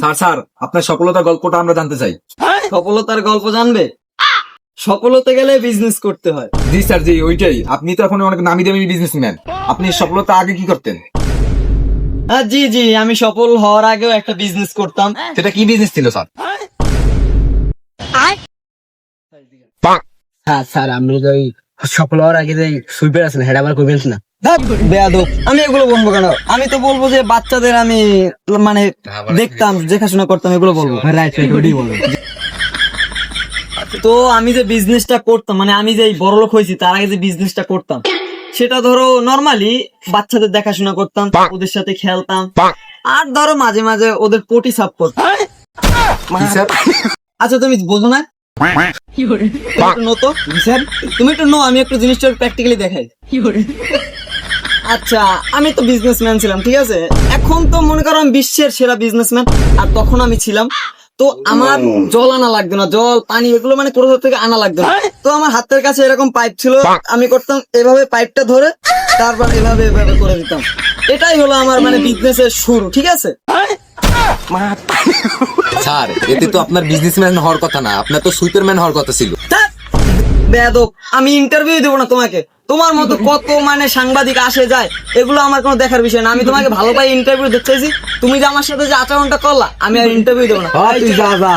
Sir sir আপনার সফলতার গল্পটা আমরা জানতে চাই। সফলতার গল্প জানবে? সফল হতে গেলে বিজনেস করতে হয়। জি স্যার, জি ওইটাই। আপনি তো এখন অনেক নামি দামি বিজনেসম্যান, আপনি সফলতা আগে কি করতেন? হ্যাঁ জি জি, আমি সফল হওয়ার আগেও একটা বিজনেস করতাম। সেটা কি বিজনেস ছিল স্যার? হ্যাঁ স্যার, আপনি তো ওই সফল হওয়ার আগে যে সুইপার আছেন হেড আবার করবেন না। বেয়াদব, আমি এগুলো বলবো কেন? আমি তো বলবো যে বাচ্চাদের আমি মানে দেখতাম, দেখাশোনা করতাম, এগুলো বলবো। রাইট রাইট, ওটাই বলবেন। তো আমি যে বিজনেসটা করতাম, মানে আমি যে বড়লোক হয়েছি তার আগে যে বিজনেসটা করতাম, সেটা ধরো নরমালি বাচ্চাদের দেখাশোনা করতাম, ওদের সাথে খেলতাম, আর ধরো মাঝে মাঝে ওদের পটি সাফ করতাম। জি স্যার। আচ্ছা তুমি বোঝো না? একটু নো তো স্যার, তুমি একটু নো, আমি একটু জিনিসটা প্র্যাকটিক্যালি দেখাই। আচ্ছা, আমি তো বিজনেসম্যান ছিলাম, ঠিক আছে? এখন তো মনে করো আমি বিশ্বের সেরা বিজনেসম্যান, আর তখন আমি ছিলাম। তো আমার জল আনা লাগতো না, জল পানি এগুলো মানে কোথাও থেকে আনা লাগতো না। তো আমার হাতের কাছে এরকম পাইপ ছিল, আমি করতাম এভাবে পাইপটা ধরে, তারপর এভাবে এভাবে করে দিতাম। এটাই হলো আমার মানে বিজনেসের শুরু, ঠিক আছে? স্যার, এতে তো আপনার বিজনেসম্যান হওয়ার কথা না, আপনার তো সুইপারম্যান হওয়ার কথা ছিল। বেয়াদব, আমি ইন্টারভিউ দেবো না তোমাকে। তোমার মতো কত মানে সাংবাদিক আসে যায়, এগুলো আমার কোনো দেখার বিষয় না। আমি তোমাকে ভালো পাই ইন্টারভিউ দিতে চাইছি, তুমি যে আমার সাথে যে আচরণটা করলা, আমি আর ইন্টারভিউ দেবো না। তুই যা যা।